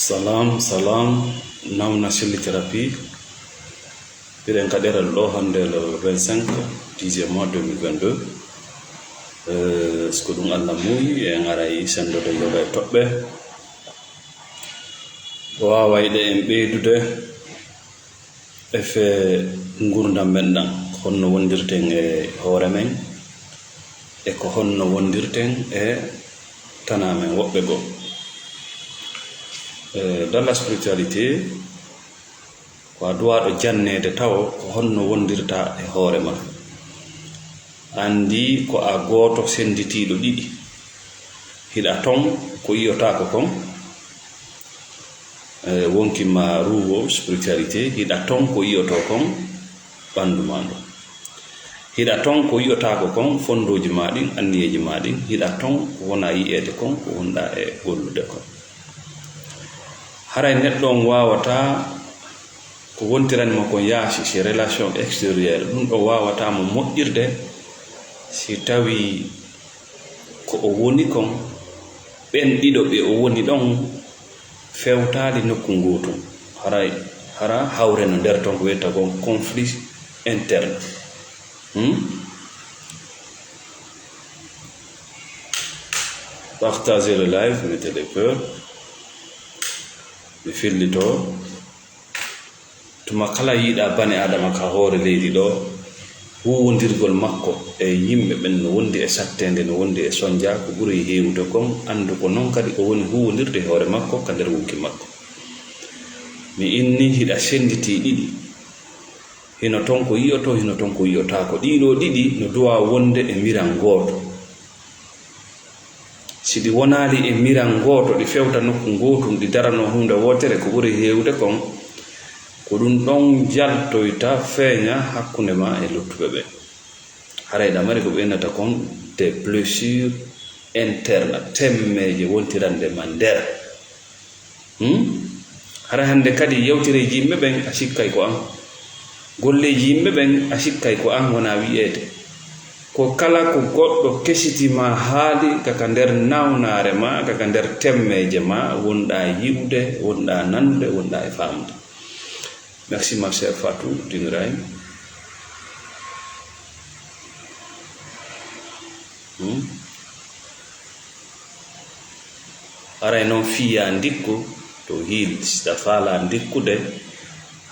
Salam namna silli thérapie biren kadera lo hande le 25 10e mois 2022 sko dum Allah muy e ngaray sendo de yoga tobbe waawayde en beydude efe ngurdam men dan honno wondirten e hoore men e ko honno wondirten e tanamen wobbe go. Dans la spiritualité ko doit do jannede taw ko honno wondirta e hoore ma andi ko a goto senditido didi hida ton ko yiyota ko kon wonki ma ruwo spiritualité hida ton ko yiyoto kon bandu mando hida ton ko yiyota ko kon fondoji madin anniyeji madin hida ton ko wona yiyede kon ko wonda e gollude kon haray neddo on wawata ko wontiran mo ko yaasi ci relation extérieure dum do wawata mo moƴƴirde si tawi ko o woni kon ben dido be o woni don fewtaali nokku ngotum hara hawre no der ton ko wetta gon conflit interne Partagez le live, mettez des cœurs. Be fillito tuma kala yida bane adama ka hoore leydi do wondirgol makko e yimbe ben no wondi e sattende no wondi e sonja ko buri heewude kon andu ko non kadi ko woni huwondirde hoore makko ka der wonki makko mi inni hida senditi didi hino ton ko yiyoto hino ton ko yiyota ko dido didi no duwa wonde e miran goto sidi wonali e miran goto di fewta nokku ngotum di darano hunde wotere ko buri heewde kon ko dum don jaltoyta feña hakkunde ma e luttube be harayda mari ko benata kon des blessures internes temmeje wontirande mander hara hande kadi yewtire jimbe ben asikkay ko an golle jimbe ben asikkay ko an wona wi'ete ko kala ko goddo kesitima haali kaka der nawnare ma kaka der temmeje ma wonda yiwde wonda nande wonda e famde. Merci ma chère Fatou Dinray. Aray non fiya ndikku to hil sta fala ndikkude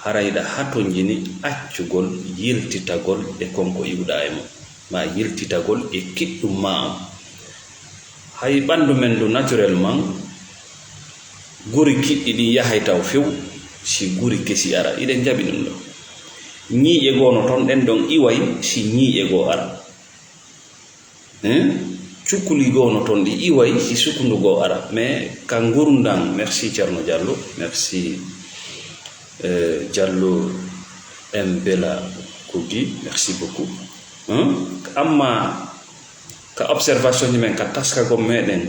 harayda hatonjini accugol yiltitagol e konko iwda e mo ma yiltitagol e kiddum ma hay bandu men do naturellement guri kiddi di yahay taw few si guri kesi ara iden jabi dum do nyi'e gono ton den don iway si nyi'e go ara cukuli gono ton di iway si sukundu go ara mais ka ngurundang. Merci Thierno Diallo, merci Diallo Mbela Kogi, merci beaucoup. Amma ka observation men ka taska go meden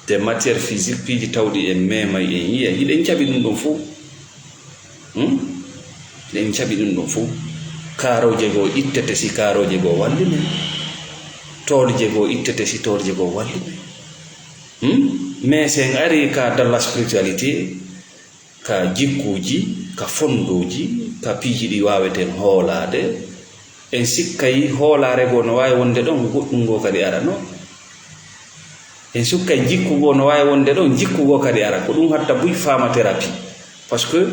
de matière physique piji tawdi e mema e yiya yiden cabi dum don fu den cabi dum don fu karoje go ittete si karoje go walli men tolje go ittete si tolje go walli men mais sen ari ka dans la spiritualité ka jikkuji ka fondoji ka piji di waweten hoolade en sikkay hoolare go no way wonde don goddum go kadi ara no en sukkay jikku go no way wonde don jikku go kadi ara ko dum hatta buy fama thérapie parce que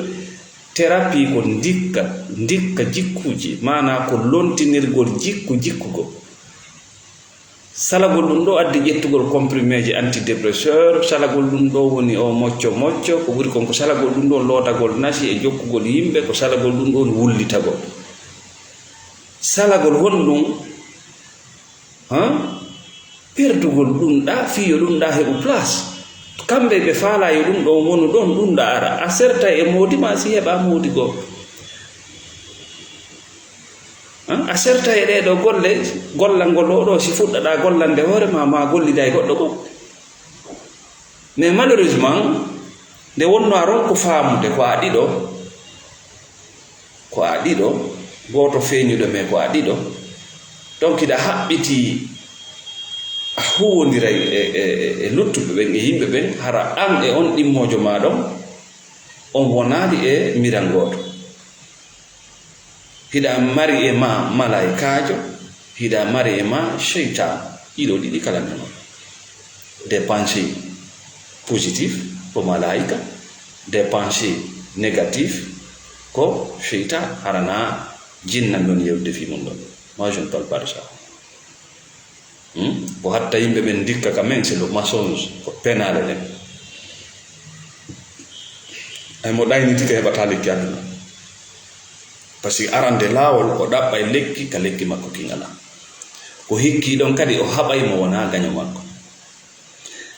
thérapie ko ndikka jikkuji mana ko lontinirgol jikku go salagol dum do addi jettugol compriméji antidépresseur salagol dum do woni o mocco ko buri kon ko salagol dum do lotagol nasi e jokkugol yimbe ko salagol dum do wullitagol salagol wondum perdugol dum da fiyo dum da hebu place kambe be faala yo dum do wonu don dum da ara a certa e modi ma si heba modi go a certa e do gollal gol do si fuddada gollande hore ma gollida e goddo go mais malheureusement de wonno aron ko faamude ko adido goto feñude me ko adido donc ida habbiti a huwondira e luttuɓe ɓen e yimɓe ɓen hara an e on ɗimmojo maɗon on wonaali e miral gooto hiɗa mari e ma malaikajo hiɗa mari e ma cheytan ɗiɗo ɗiɗi kala ndenon des pensées positif ko malaika des pensées négatif ko cheytan harana jinnan ɗon yewde fi mum ɗon. Moi je ne parle pas de ça. Ko hatta yimɓe ɓen dikka quand même c'est le mensonge ko penale ɗen ay mo ɗayniti ka heɓata lekki aduna par ce que arande laawol o ɗaɓɓay lekki ka lekki makko kingala ko hikki ɗon kadi o haɓay mo wona gaño makko.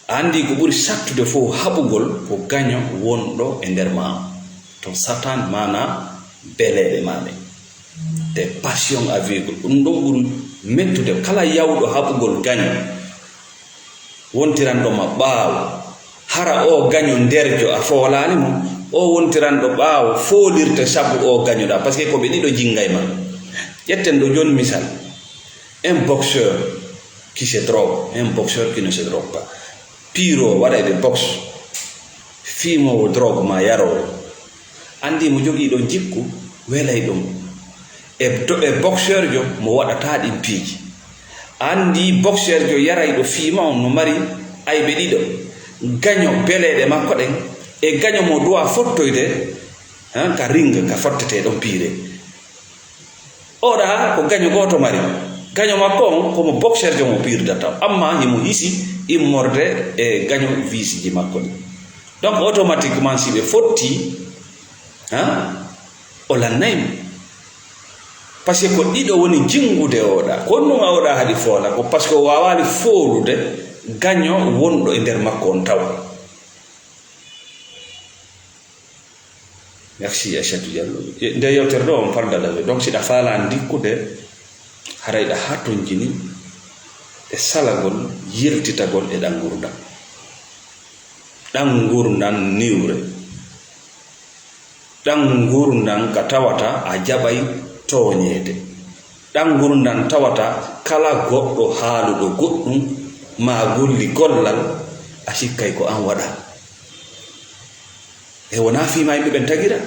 Andi ko ɓuri sattude fof haɓugol ko gaño wonɗo e nder ma to satan mana beleɗe maɗe des passions aveugles ɗum ɗon ɓuri mettude kala yawɗo haɓugol gaño wontiranɗoma ɓaawo hara o gaño nderjo a foolani mo o wontiranɗo ɓaawo foolirte sabu o gañoɗa par ce que ko ɓe ɗiɗo jingay ma. ƴetten ɗo joni misal un boxeur qui se drogue un boxeur qui ne se drogue pas piro waɗayɓe boxe fimowo drogue ma yarowo andi mo jogii ɗo jikku welay ɗum e boxeur jo mo waɗata ɗin piiji andi boxeur jo yaray ɗo fiima on no mari ayɓe ɗiɗo gaño beleɗe makko ɗen e gaño mo duwa fottoyde ka ring ka fottete ɗon piire oɗa ko gaño goto mari gaño makko on komo boxeur jo mo piirdata amma himo hisi immorde e gaño visi ji makko ɗi donc automatiquement si ɓe fotti o lannaymo par ce que ko ɗiɗo woni jingude oɗa ko ɗum a oɗa haɗi foola ko par ce que o wawani foolude gaño wonɗo e nder makko on taw. Merci Aissatou Diallo nde yewtere ɗo on pardalaɓe donc siɗa faala dikkude harayɗa ha ton jini e salagol yiltitagol e ɗan gurdan niwre ɗan gurdan ka tawata a jaɓay tooñeede ɗan gurdan tawata kala goɗɗo haaluɗo goɗɗum ma golli gollal a sikkay ko an waɗa e wona fiima yimɓe ɓen tagira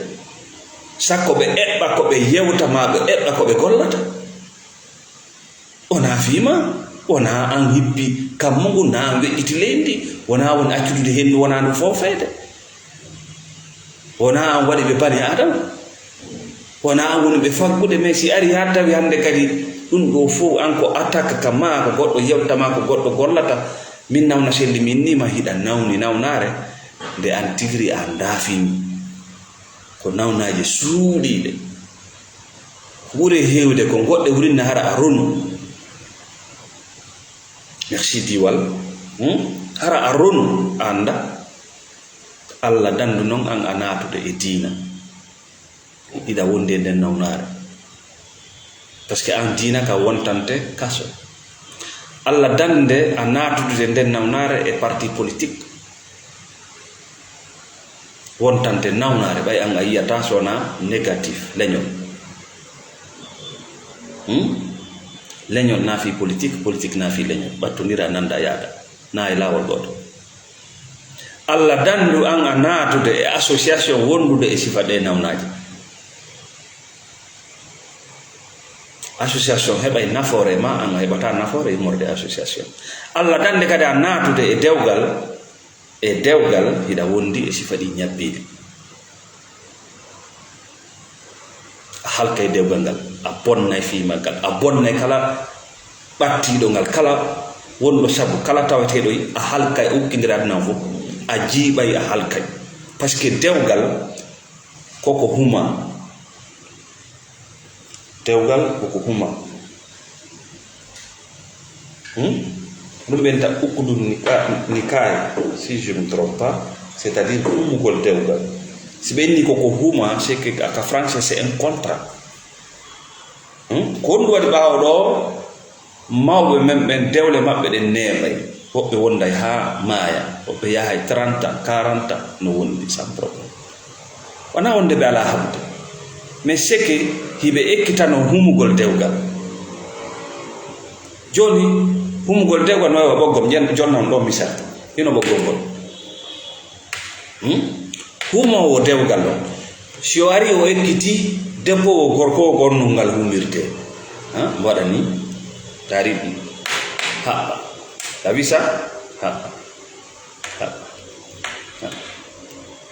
sakko ɓe eɓɓa ko ɓe yewta ma ɓe eɓɓa ko ɓe gollata wona fiima wona an hippi kammugu na an weƴƴiti leydi wona woni accudude hendu wona ndu foofeede wona an waɗi ɓe bani adama wona an woni ɓe faggude mais si ari ha tawi hannde kadi ɗum ɗo fof an ko attaque ka ma ko goɗɗo yewtama ko goɗɗo gollata min nawna selli min nima hiɗa nawni nawnare nde an tigiri a daafimi ko nawnaji suuɗiɗe ɓuri hewde ko goɗɗe wurinna hara a ronu. Merci diwal hara a ronu anda Allah dandu noon an a natude e diina ida wonde nden nawnare par ce que an diina ka wontante kaso Allah dande a natude nden nawnare e parti politique wontante nawnare ɓay an a yiyata sona négatif leñol leñol naafi politique politique naafi leñol ɓattodira nanda yaada na e laawol goto Allah dandu an a natude e association wondude e sifa ɗe nawnaji association heɓay nafoore ma an a heɓata nafoore immorde association Allah dande kadi a natude e dewgal hiɗa wondi e sifa ɗi ñabbiɗi a halka e dewgal ngal a bonnay fiimal ngal a bonnay kala ɓattiɗo ngal kala wonɗo sabu kala taweteɗo a halka e ukkidirade nan fof a jiiɓay a halkay par ce que dewgal koko huma ɗum ɓenta ukkudu nikaay si je ne me trompe pas c'est à dire humugol dewgal si ɓe inni koko huma c'est que ka français c'est un contrat ko ɗum waɗi ɓaawo ɗo mawɓe men ɓen dewle maɓɓe ɗen neeɓay woɓɓe wonday ha maaya woɓɓe yahay 30 ans 40 ans no wondi sans problème wona wonde ɓe ala habde mais c'est que hiɓe ekkitano humugol dewgal joni humugol de ko no boggom jen jonnon do misal ino boggol humo wo dewgal lo si o ari o ekkiti debbo o gorko o gonnungal humirte waɗani dari haɓɓa tabisa haɓɓa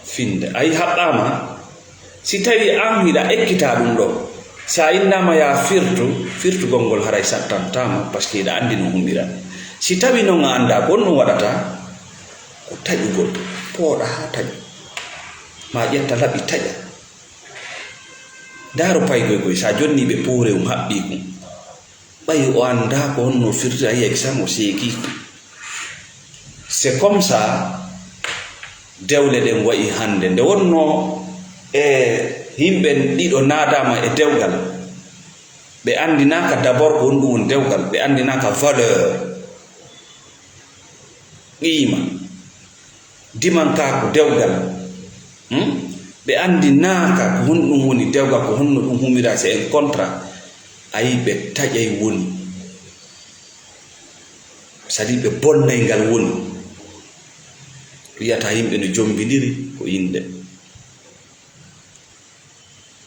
finde ay haɓɓama si tawi an hiɗa ekkita ɗum ɗo sa innama ya firtugol ngol haray sattantama par ce que hiɗa andi no humira si tawi noon a anda gon ɗum waɗata ko taƴugol pooɗa ha taƴa ma ƴetta laɓi taƴa daro paygoy goy sa jonni ɓe poore haɓɓi kum ɓay o anda ko honno firta yi exam o seeki c'est comme ça dewle ɗen wayi hande nde wonno himɓe ɗiɗo naadama e dewgal ɓe andinaka d'abord ko honɗum woni dewgal ɓe andinaka valeur qima dimankako dewgal ɓe andinaka ko honɗum woni dewgal ko honno ɗum humira c'est un contrat ayi ɓe taƴay woni sadi ɓe bonnay ngal woni wiyata yimɓe no jombidiri ko inde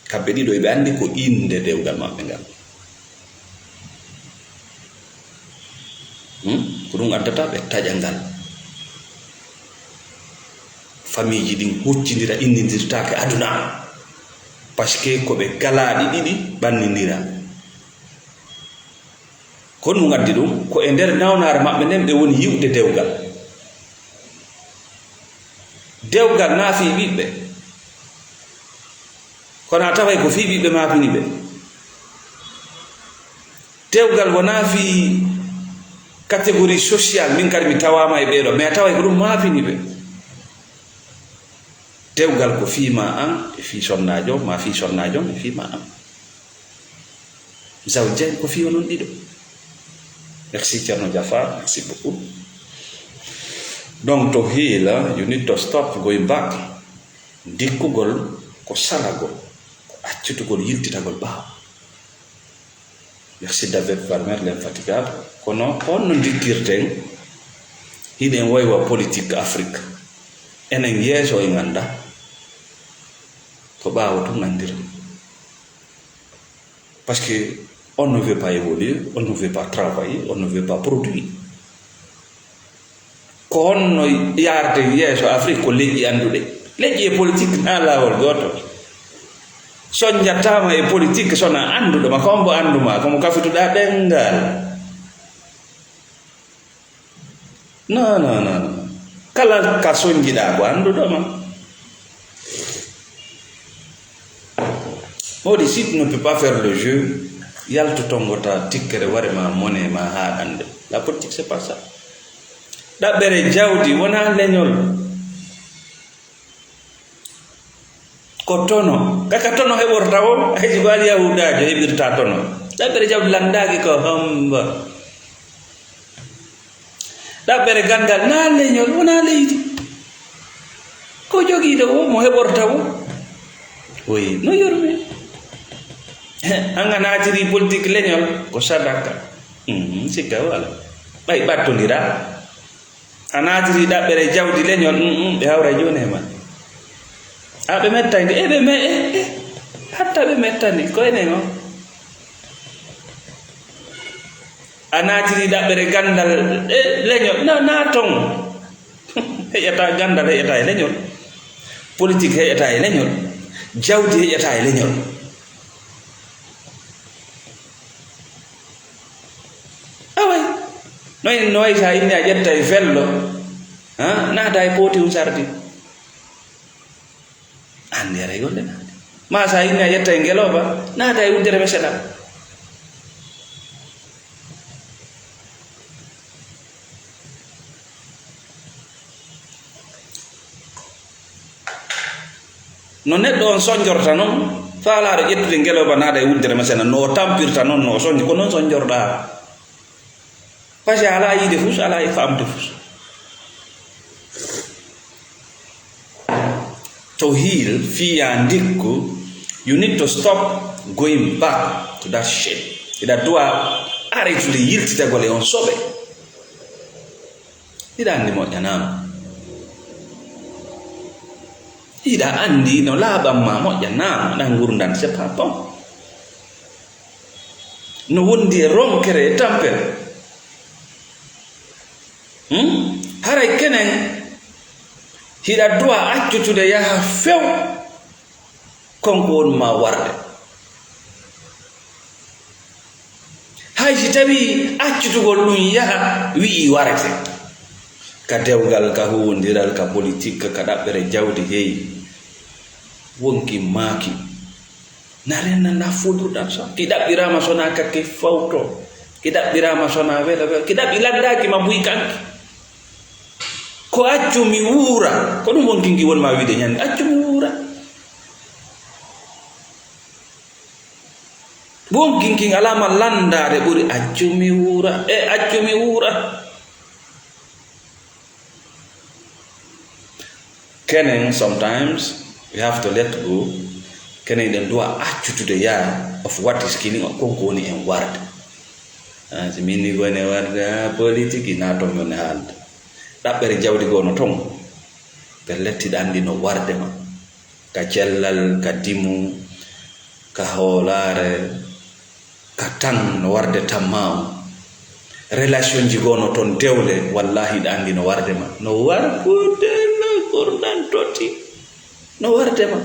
kamɓe ɗiɗo eɓe andi ko inde dewgal maɓɓe ngal ko ɗum addata ɓe taƴa ngal famille ji ɗin huccidira innidirtake aduna par ce que koɓe galaɗi ɗiɗi ɓannidira ko ɗum addi ɗum ko e nder nawnare maɓɓe nden ɓe woni yiwde dewgal dewgal naafi ɓiɓɓe kono a taway ko fi ɓiɓɓe maafini ɓe dewgal wona fi catégorie sociale min kadi mi tawama e ɓeɗo mais a taway ko ɗum maafini ɓe dewgal ko fiima an e fi sonnajo ma fi sonnajo e fiima an zawjen ko fi onon ɗiɗo. Merci Thierno Jafar, merci beaucoup. Donc to heal, you need to stop going back. Dikkugol ko salagol, ko accutugol yiltitagol ɓaawo. Merci David Farmer, l'infatigable. Kono honno dikkirten hiɗen waywa politique Afrique enen yeeso e ganda ko ɓaawo tum nandira parce que on ne veut pas évoluer, on ne veut pas travailler, on ne veut pas produire. Ko honno yarde yeeso Afrique ko leƴƴi anduɗe leƴƴi e politique na lawol goto soñjatama e politique sona anduɗoma kombo anduma komo kafituɗa ɗengal non kala ka soñjiɗa ko anduɗoma modi si tu ne peux pas faire le jeu yalto tongota tikkere warema mone ma haɗande la politique c'est pas ça ɗaɓɓere jawdi wona leñol ko tono kaka tono heɓorta o haysi ko ali yahudajo heɓirta tono ɗaɓɓere jawdi landaki ko hamba ɗaɓɓere gandal na leñol wona leydi ko jogiiɗo o mo heɓorta o oyi no yormi anga naatiri politique leñol ko sadaka sikka wala ɓay ɓattodira a naatiri ɗaɓɓere jawdi leñol ɓe hawra joni e ma ɓe mettandi ɓe hatta ɓe mettandi ko enen o a naatiri ɗaɓɓere gandal leñol na ton heƴata gandal heƴata e leñol politique heƴata e leñol jawdi heƴata e leñol noy noy sa inni a ƴetta e fello naata e pooti um sardi andi ara golle naade ma sa inni a ƴetta e ngeloba naata e wuddere meseɗa no neɗɗo on soñjorta noon faalaɗo ƴettude ngeloba naata e wuddere meseɗa no tampirta noon no soñi ko noon soñjorɗa parce que ala yide fus ala e famde fus to heal fiya ndikku you need to stop going back to that shit ida doit arrêter de yiltitagol e on soɓe hiɗa andi moƴƴanama, hiɗa andi no laaɓan ma moƴƴanama, ɗan gurdan c'est pas bon, no wondi e ronkere e tampere. Haray kenen hiɗa duwa accutude yaha few konko won ma warde. Hay si tawi accutugol ɗum yaha wi'i warete ka dewgal ka huwodiral ka politique ka ɗaɓɓere jawdi heewi wonki maaki na rennanda fulurɗan so ki ɗaɓɓirama sona kakke fawto, ki ɗaɓɓirama sona wela wela, ki ɗaɓɓi laddaki ma buy kanki ko accu mi wuura, ko ɗum wonkinki wonma wiide ñande accu mi wuura. Wonkinki alama landade ɓuri accu mi wuura e accu mi wuura. Kenen sometimes we have to let go. Kenen den duwa accutude ya of what is killing o konko woni en warde. Si minni gone warde politique na to mon haalde ɗaɓɓere jawdi gono ton ɓe lettiɗa andi no warde ma ka cellal, ka dimu, ka hoolare, ka tan no warde tamma relation ji gono ton dewle wallahi ɗa andi no warde ma no warkude no gurdan toti no warde ma.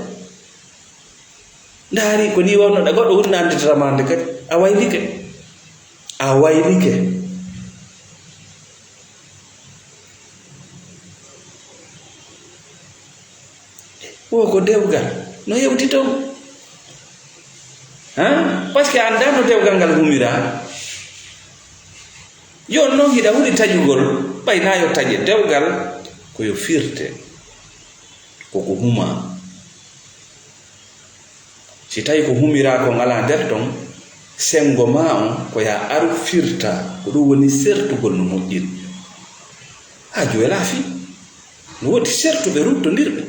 Ndaari ko ni wonnoɗa goɗɗo wurna anditatama nde kadi a waylike, a waylike. O ko dewgal no yewti ton par ce que anda no dewgal ngal humira. Yon noon hiɗa huɗi taƴugol ɓayna yo taƴe dewgal koyo firte koko huma. Si tawi ko humira ko ngala nder ton sengo ma on ko ya aru firta ko ɗum woni sertugol no moƴƴiri. Ha joela fi no woodi sertuɓe ruttodirɓe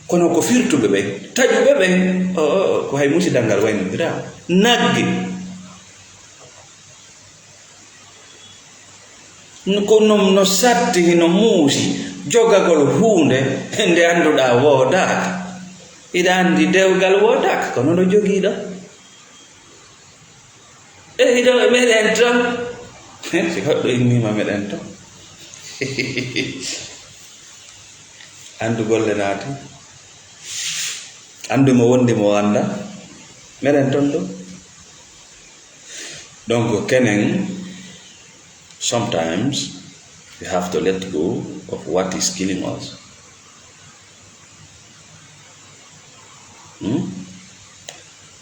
kono ko firtuɓe ɓen taƴuɓe ɓen ko hay musidal ngal waynodira nagge ko no satti no muusi jogagol hunde nde annduɗa woodaka. Iɗa andi dewgal woodaka kono no jogiiɗo e hiɗo e meɗen ton si goɗɗo immima meɗen ton andu golle naati andu mo wondi mo anda meɗen ton ɗo. Donc kenen sometimes we have to let go of what is killing us.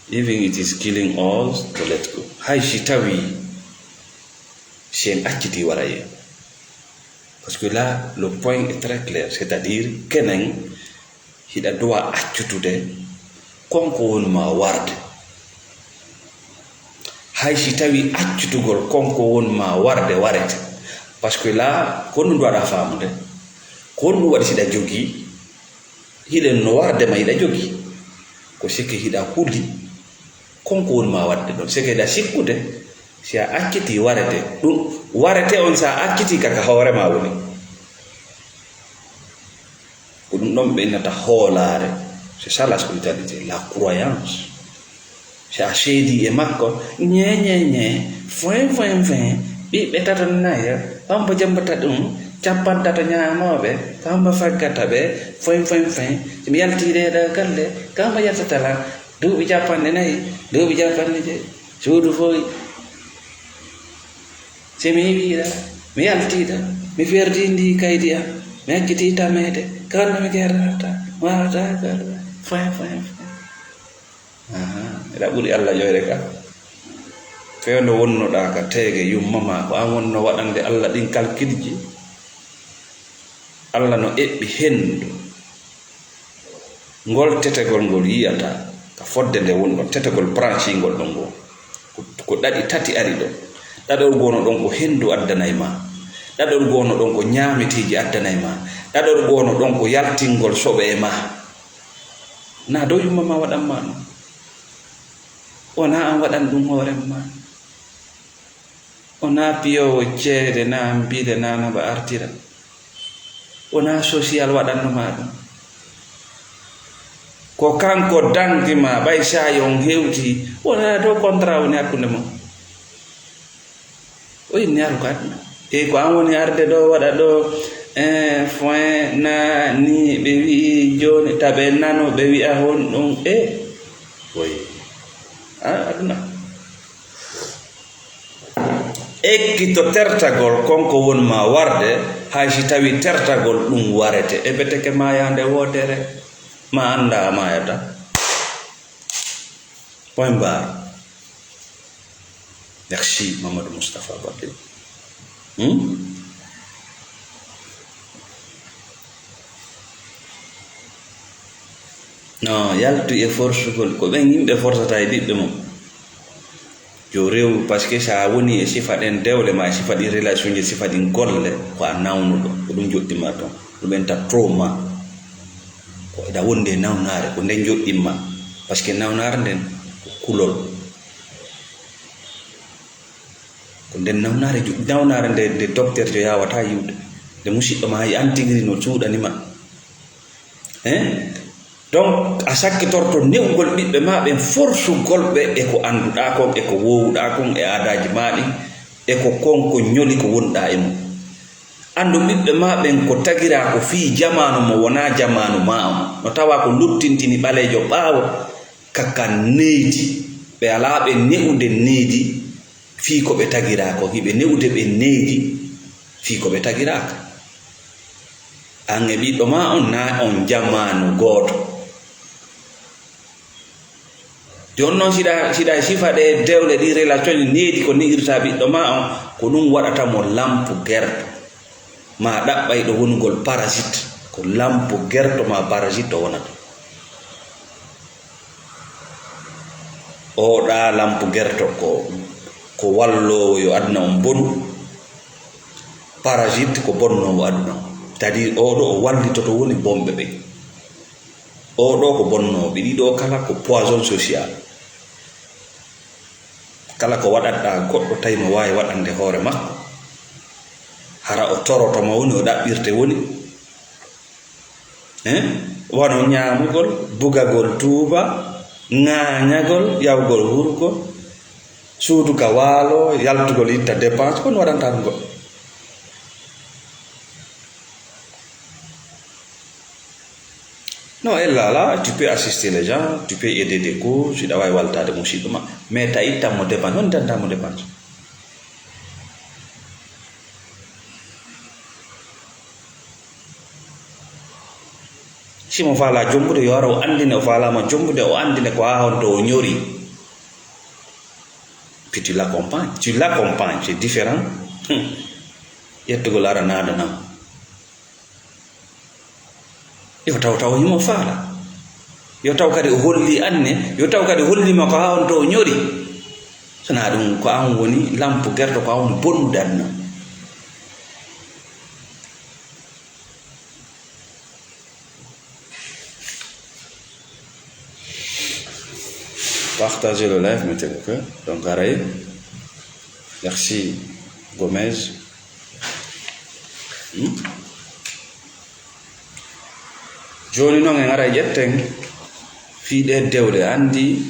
Even it is killing us to let go. Hay si tawi sen acciti waraye. Parce que là le point est très clair, c'est-à-dire kenen hiɗa dowa accutude konko wonma warde. Hay si tawi accutugol konko wonma warde warete. Parce que là ko ɗum waɗa famude ko ɗum waɗi siɗa jogii hiɗen no warde ma hiɗa jogii ko sikki hiɗa hulli konko wonma wadde ɗon sike hiɗa sikkude si a acciti warete ɗum warete on sa acciti kaka hoorema woni ko ɗum ɗon ɓe innata hoolare. C'est ça la spiritualité, la croyance. Si a seedi e makko ñe fin ɓiɓɓe tata nayo pambo jambata ɗum capantata ñamoɓe pambo faggata ɓe fin somi yaltiɗeɗa galle kamba yaltatala duuɓi capanɗe nayi duuɓi capanɗe je suudu foyi somi yiwiɗa mi yaltiɗa mi ferdindi kaydi am mi acciti tamede kanno mi gerrata wawata galle fin eɗa ɓuuri Allah ƴoyre ka fewndo wonnoɗa ka teege yummama ko an wonno waɗande Allah ɗin kalkilji. Allah no eɓɓi hendu ngol tetegol ngol yiyata ka fodde nde wonɗon tetegol branchingol ɗon ngo ko ɗaɗi tati ari ɗon. ɗaɗol gono ɗon ko hendu addanay ma, ɗaɗol gono ɗon ko ñamitiji addanay ma, ɗaɗol gono ɗon ko yaltingol soɓe e ma. Na dow yummama waɗanma ɗum, wona an waɗan ɗum hoorema, wona piyowo ceede na mbiɗe nanaba artira. wona social waɗannoma ɗum ko kanko dangima ɓay sayon hewti wona dow contrat woni hakkunde mon o inni aru ko aduna e ko an woni arde ɗo waɗa ɗo foin na ni ɓe wi'i joni taɓe nano ɓe wi'a hon ɗum oyi aduna ekkito tertagol konko wonma warde hay si tawi tertagol ɗum warete e beteke mayande wodere ma anda mayata point barre. Merci Mamadou Moustapha Bakil. Non yaltu e force gol ko ɓen yimɓe fortata e ɓiɓɓe mum yo rew par ce que sa woni e sifa ɗen dewle ma sifa ɗi relation je sifa ɗin golle ko a nawnuɗo ko ɗum joɗɗima toon ɗum enta trauma ko eɗa wonde nawnare ko nden joɗɗinma par ce que nawnare nden ko kulol ko nden nawnare nde docteur jo yawata yiwde nde musidɗo ma yi an tigiri no cuuɗanima donc a sakkitorto newgol ɓiɓɓe ma ɓen forsugol ɓe e ko annduɗa kon e ko wowuɗa kon e aadaji maɗi e ko konko ñoli ko wonɗa e mum andu ɓiɓɓe ma ɓen ko tagira ko fii jamanu mo wona jamanu ma on no tawa ko luttintini ɓalejo ɓaawo kaka neydi ɓe ala ɓe newude neydi fii ko ɓe tagira ko hiɓe newude ɓe neydi fii ko ɓe tagiraka an e ɓiɗɗo ma on na on jamanu gooto jon noon siɗa sifa ɗe dewle ɗi relation ji needi ko ni'irta ɓiɗɗo ma on ko ɗum waɗata mo lampu gerto ma ɗaɓɓay ɗo wonugol parasite ko lampu gerto ma parasite o wonata o ɗa lampu gerto ko wallowo yo aduna on bonu parasite ko bonnowo aduna on c'est-à-dire oɗo o wallitoto woni bomɓe ɓe oɗo ko bonnowo ɓe ɗiɗo kala ko poison social kala ko waɗatɗa goɗɗo tawi mo wawi waɗande hoore makko hara o torotoma woni o ɗaɓɓirte woni wono ñamugol bugagol tuuba ŋañagol yawgol hurgol suuduka waalo yaltugol itta dépense kono waɗanta ɗum goɗɗo non elle là tu peux assister les gens tu peux aider des causes tu dois waltade musidɗo ma mais ta ittamo dépense non dantamo dépense simo faala jombude yo ara o andine o faalama jombude o andine ko ha honto o ñori puis tu l'accompagnes c'est différent yettugol ara nadanam yo taw yimo faala yo taw kadi o holli anne yo taw kadi hollima ko ha honto o ñori sona ɗum ko an woni lampu gerto ko an woni bonnude aduna partagez le live, mettez le cœur. Donc, arrête. Merci, Gomez. Joni non en ara yetten fiiɗe dewle andi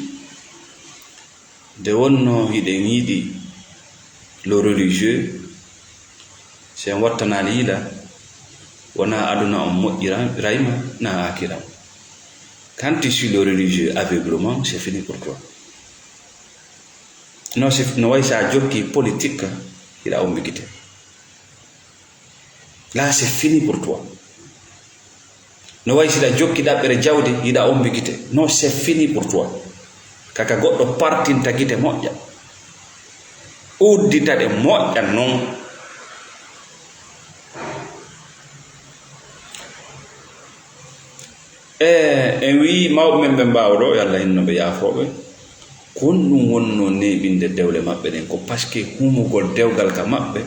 de wonno hiɗen yiɗi le religieux sen wattanani yiɗa wona aduna on moƴƴirayma na akiram. Quand tu suis le religieux aveuglement, c'est fini pour toi. Non, c'est un job qui est politique, il a ambiguïté. Là, c'est fini pour toi. Non, c'est un job qui a perdu, il a ambiguïté. Non, c'est fini pour toi. Kaka goɗɗo partinta gite moƴƴa uddita ɗe moƴƴa non en wi mawɓe men ɓe mbawɗo yo Allah hinno ɓe yaafoɓe kon ɗum wonno neɓinde dewle maɓɓe ɗen ko par ce que humugol dewgal ka maɓɓe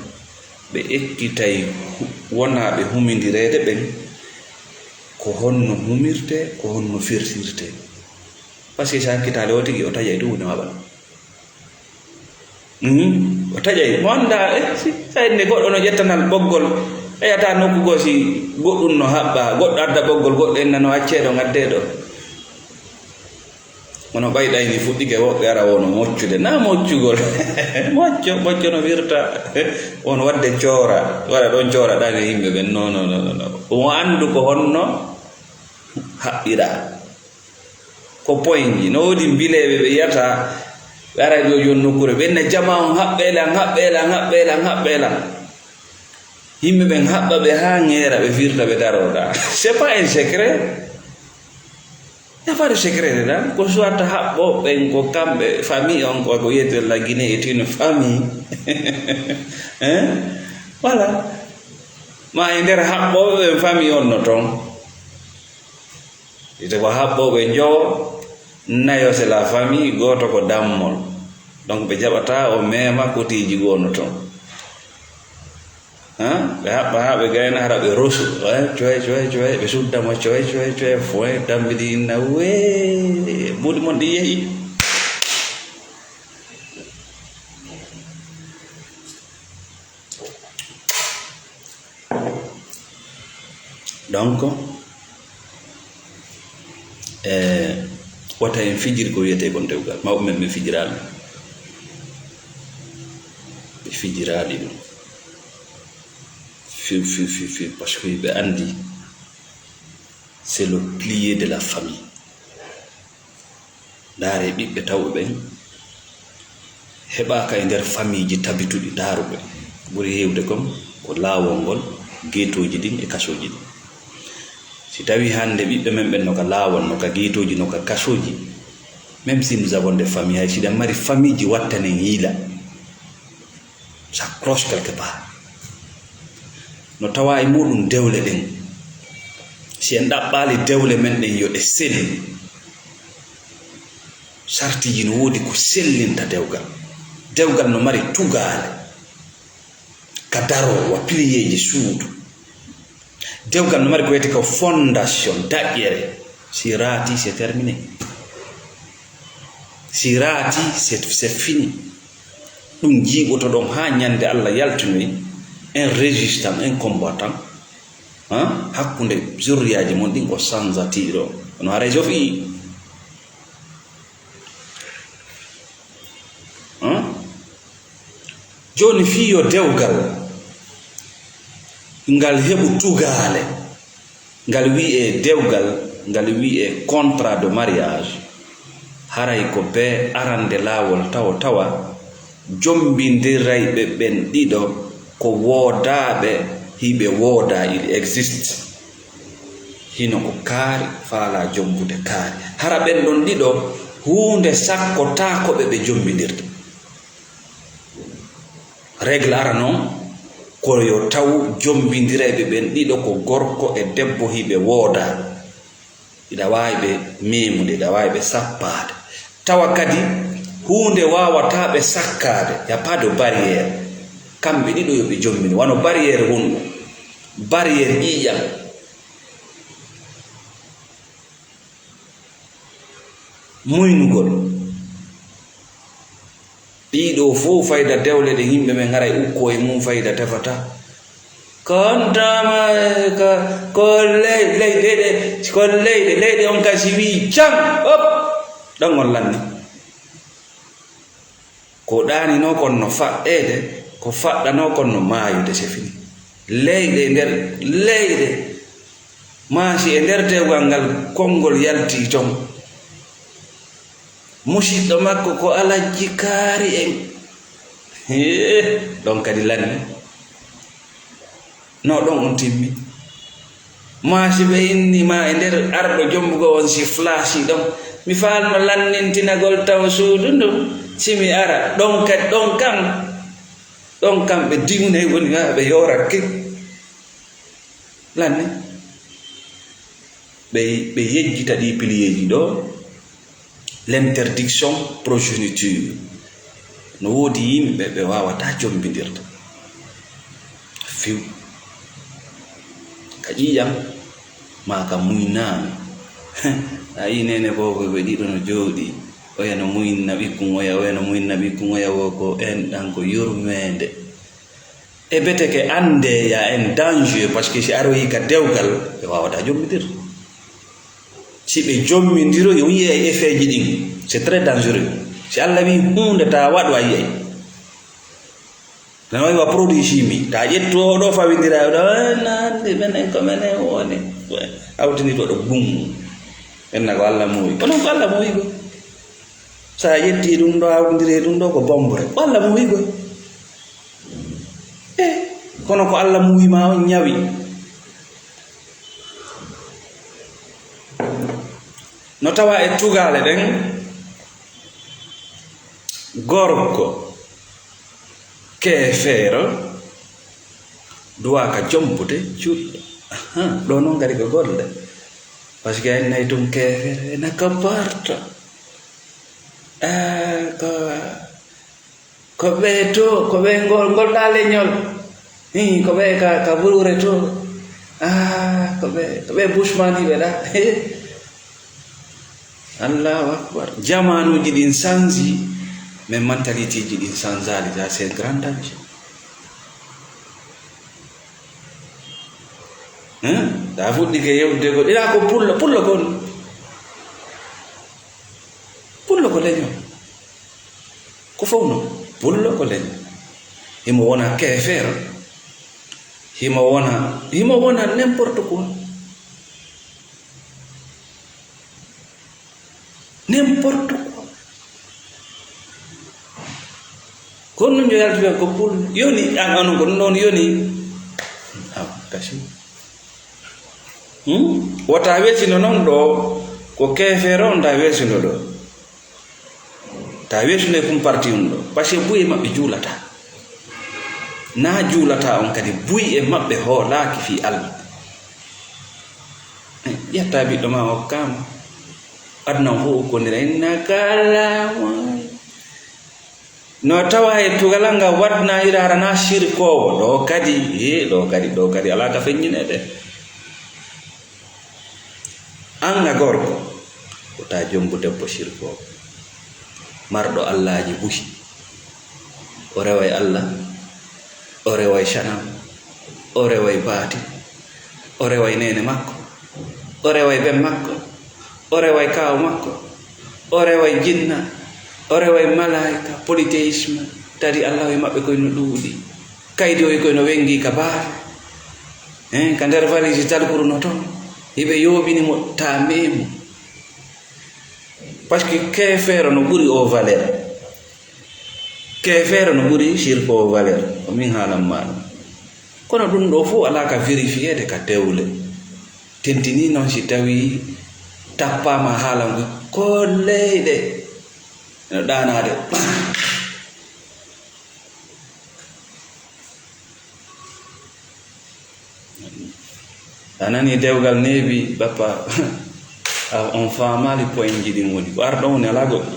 ɓe ekkitay wonaɓe humidirede ɓen ko honno humirte ko honno firtirte par ce que sa hakkitale o tigi o taƴay ɗum woni maɓala o taƴay mo anda sa nde goɗɗo no ƴettanal ɓoggol eyata nokku gosi goɗɗum no haɓɓa goɗɗo adda ɓoggol goɗɗo en nano acceeɗo ngaddeɗo wono ɓayɗayni fuɗɗike woɓɓe ara wono moccude na moccugol mocco no wirta won wadde coora waɗa ɗon cooraɗani yimɓe ɓen non omo anndu ko honno haɓɓiɗa ko poyji no woodi mbileɓe ɓe yiyata ɓe ara yo jon nokkure ɓenna jama on haɓɓelan yimɓe ɓen haɓɓa ɓe ha ŋeera ɓe firta ɓe daroɗa c'est pas un secret. Il n'y a pas de secret dedans. Ko soit haɓɓoɓen ko kamɓe famille on ko wiyete la Guinée est une famille voilà ma e nder haɓɓoɓe famille on no toon ite ko haɓɓoɓe jowo nayo c'est la famille goto ko dammol donc ɓe jaɓata o mema kotiji gono toon ɓe haɓɓa ha ɓe gayna hara ɓe rosu coye ɓe suddamo coye foin dambiɗi inna we ɓuuɗi mon ɗi yeehi donc wata en fijiri ko wiyete kon dewgal mawɓe men ɓe fijiraɗum ɓe fijiraɗi ɗum parce que ɓe andi c'est le pilier de la famille ndaare ɓiɓɓe tawɓe ɓen heɓaka e nder famille ji tabituɗi daaruɓe ɓuri hewde comme ko laawol ngol geetoji ɗin e kasoji ɗin si tawi hande ɓiɓɓe men ɓen noka laawol noka geetoji noka kasoji même si nous avons des familles hay siɗen mari famille ji wattanen hiila ça cloche quelque part no tawa e muɗum dewle ɗen si en ɗaɓɓali dewle men ɗen yo ɗe selli sartiji no woodi ko sellinta dewgal no mari tugale ka darowa piliyeji suudu dewgal no mari ko wiyete ko fondation daƴƴere si raati c'est terminé si raati c'est fini ɗum jiiɓoto ɗon ha ñande Allah yaltinoyi un résistant un combattant hakkunde zurriyaji mon ɗin ko sansatiɗo no haray so fi joni fiyo dewgal ngal heɓu tugale ngal wi'e dewgal ngal wi'e contrat de mariage haray ko be arande laawol tawa jombindirayɓe ɓen ɗiɗo ko woodaɓe hiɓe wooda il existe hino ko kaari faala jombude kaari hara ɓen ɗon ɗiɗo hunde sakkotakoɓe ɓe jombindirta règle ara noon ko yo taw jombindirayɓe ɓen ɗiɗo ko gorko e debbo hiɓe wooda iɗa wawi ɓe memude iɗa wawi ɓe sappade tawa kadi hunde wawata ɓe sakkade ya pas de barrière kamɓe ɗiɗo yoɓe jombini wano barrière wonɗo barrière ƴiƴam muynugol ɗiɗo fof fayda dewle ɗe yimɓe men garay ukko e mum fayda tefata kontama ko leyɗe on kasi wi jam hop ɗon on lanni ko ɗanino kon no faɗɗede ko faɗɗano kon no maayude c'est fini leyɗe nder leyɗe maasi e nder dewgal ngal konngol yalti ton musidɗo makko ko alajji kaari en ɗon kadi lanni no ɗon on timmi maasi ɓe innima e nder arɗo jombugo on si flasi ɗon mi falno lannintinagol taw suudu ndu simi ara ɗon kam ɓe diŋnay woni ha ɓe yorakke lanni ɓe yejjita ɗi piliyeji ɗo l'interdiction progéniture no woodi yimɓe ɓe wawata jombindirta few ka ƴiƴam ma ka muynami a yi nene boɓe ɓe ɗiɗo no jooɗi oya no muyinna ɓikkun oya no muyinna ɓikkun oya wo ko en ɗan ko yurmede e bete ke ande ya en danger parce que si aroyi ka dewgal e wawata jommidir si ɓe jommidiro yo yiye e effet ji ɗin c'est très dangereux si Allah wi hunde ta waɗo a yiyay no wa produit chimique ta ƴettu o ɗo fawidira ɗo nande menen ko menen woni awtini ɗo ɗo bum enna ko Allah muuyi onon ko Allah muuyi go sa yetti ɗum ɗo awdire ɗum ɗo ko bombre ko Allah muuyi go kono ko Allah muuyi ma on ñawi no tawa e tugale ɗen gorko keefeero duwa ka jombude juɗɗo ɗo noon gari ko golle par ce que en nayi tum keefeere ena ka barta ko ɓe to ko ɓe golɗa leñol ko ɓe ka ɓuure to ko ɓe bushmaniɓe ɗa allahu akbar jamanuji ɗin changi mais mentalité ji ɗin changeali ça c'est grand danger ta fuɗɗi ke yewde ko ɗiɗa ko pullo ko leñol ko fof no pullo ko leñol himo wona keefeero himo wona n'importe quoi n'importe quoi kono njo yaltiɓe ko pullo yoni an ko noon yoni kasi wota wesino noon ɗo ko keefeero on ta wesino ɗo ta wesino kum parti on ɗo par ce que buye maɓɓe juulata na juulata on kadi buy e maɓɓe hoolaki fi Allah ƴetta ɓiɗɗo ma hokkama adna ho kondira inna kalama no tawa e tugalal ngal wadna irara na shirkowo ɗo kadi ala ka feññinede anga gorko ko ta jombu debbo shirkowo marɗo Allahji buhi o reway Allah o reway shanam o reway baati o reway nene makko o reway ɓen makko o reway kaw makko o reway jinna o reway malaika polythéisme tadi Allah e maɓɓe koyno ɗuuɗi kaydi o e koyno wengi ka baare ka nder valise talkuruno toon hiɓe yoɓinimo ta memo par ce que keefeero no ɓuri o valeur keefeero no ɓuri shirko o valeur o min haalan maɗum kono ɗum ɗo fof ala ka vérifiede ka dewle tentini noon si tawi tappama haalango ko leyɗe eno ɗanade a nani dewgal neebi bappa on famali point ji ɗin woni ko arɗo woni ala goɗɗo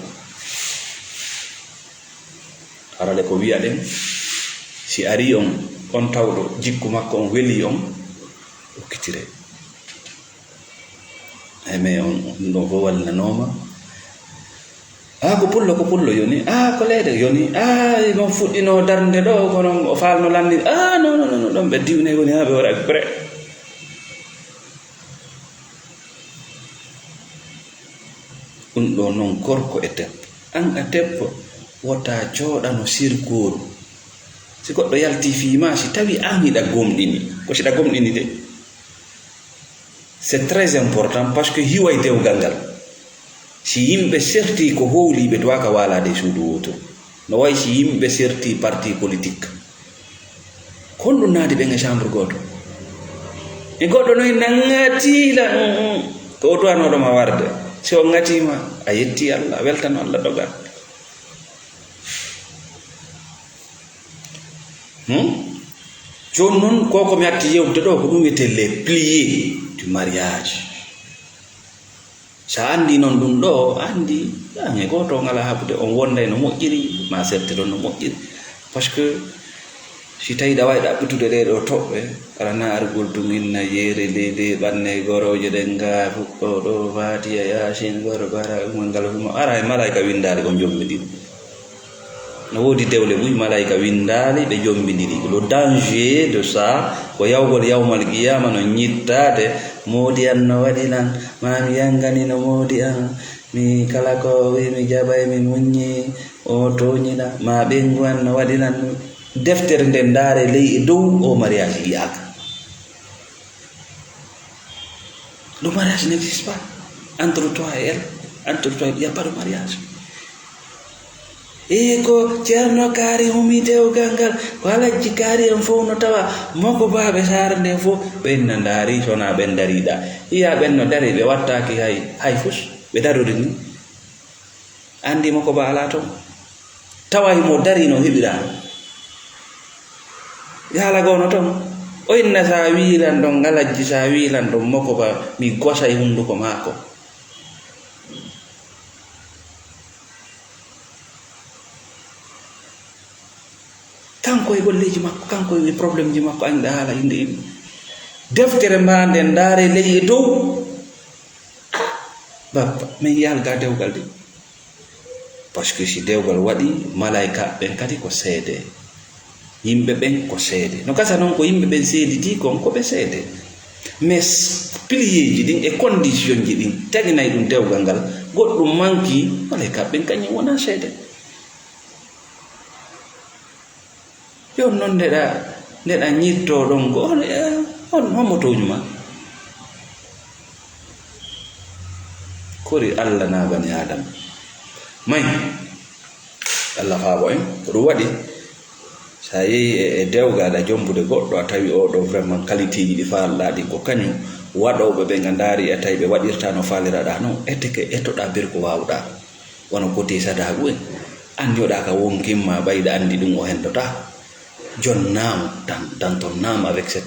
arale ko wiya ɗen si ari on tawɗo jikku makko on weli on okkitire mais on ɗo fo wallanoma ko pullo yoni ko leyɗe yoni mon fuɗɗino darde ɗo kono o falno landi non ɗon ɓe diwne woni ɓe waɗa pré ɗum ɗo noon gorko e debbo an a debbo wota jooɗano sirgoru si goɗɗo yalti fima si tawi an hiɗa gomɗini ko siɗa gomɗini de c'est très important parce que hiway dewgal ngal si yimɓe serti ko howliɓe duwaka walade suudu woto no way si yimɓe serti parti politique kon ɗum naadi ɓen e chambre goto e goɗɗo noy nangatila ko o duwanoɗoma warde si o ngatima a yetti Allah a weltano Allah dogal joni noon koko mi hatti yewde ɗo ko ɗum wiyete les pliés du mariage sa andi noon ɗum ɗo andi e goto ngala haɓude on wonday no moƴƴiri ma serte ɗon no moƴƴiri par ce que si tawi ɗa wawi ɗaɓɓitude ɗe ɗo toɓɓe arana argol ɗum inna yeere leyde ɓanne goroje ɗen ga fuɗɗo ɗo fatiya yasin goro bara ngal huma ara e malaika windade ko jommiɗi no wodi dewle buy malaika windali be jombindiri. Le danger de ça ko yawgol yawmal qiyama no nyittade modi an no wadinan ma mi yangani no modi an mi kala ko wi mi jabay mi munyi o toñina ma bengu an no wadinan deftere nden dare ley dow o mariage yaka. Le mariage n'existe pas entre toi et elle. Entre toi, il n'y a pas de mariage. Eko cerno kari humite o gangal wala jikari en fo no tawa moko babe sarande fo ben ndari sona ben darida iya ben no dari be wattaki hay fus be darori ni andi moko ba ala to tawa mo dari no hibira yala gono to o inna sa wilan don ngalaji sa wilan don moko ba mi gosa e hunduko mako. Kanko e golleji makko, kanko e probléme ji makko anda haala inde yimɓe. Deftere ma nden ndaare ley e dow bappa min yalga dewgal de par ce que si dewgal waɗi malaika ɓen kadi ko seede yimɓe ɓen ko seede no gasa noon ko yimɓe ɓen seediti kon ko ɓe seede mais pilier ji ɗin e condition ji ɗin taginayi ɗum dewgal ngal goɗɗum manki malaika ɓen kañum wona seede. Yon non ndeɗa ñitto ɗon go on hommotoñu ma kori Allah na bani adam may Allah faabo en ko ɗum waɗi sa yehi e dewgaɗa jombude goɗɗo a tawi oɗo vraiment qualité ji ɗi faalɗaɗi ko kañum waɗoɓe ɓe ga daari a tawi ɓe waɗirta no faaliraɗa non etteke ettoɗa bir ko wawɗa wono côté sadagu en anjoɗa ka wonkimma ɓayɗa andi ɗum o hendota John Nam dans ton âme avec cette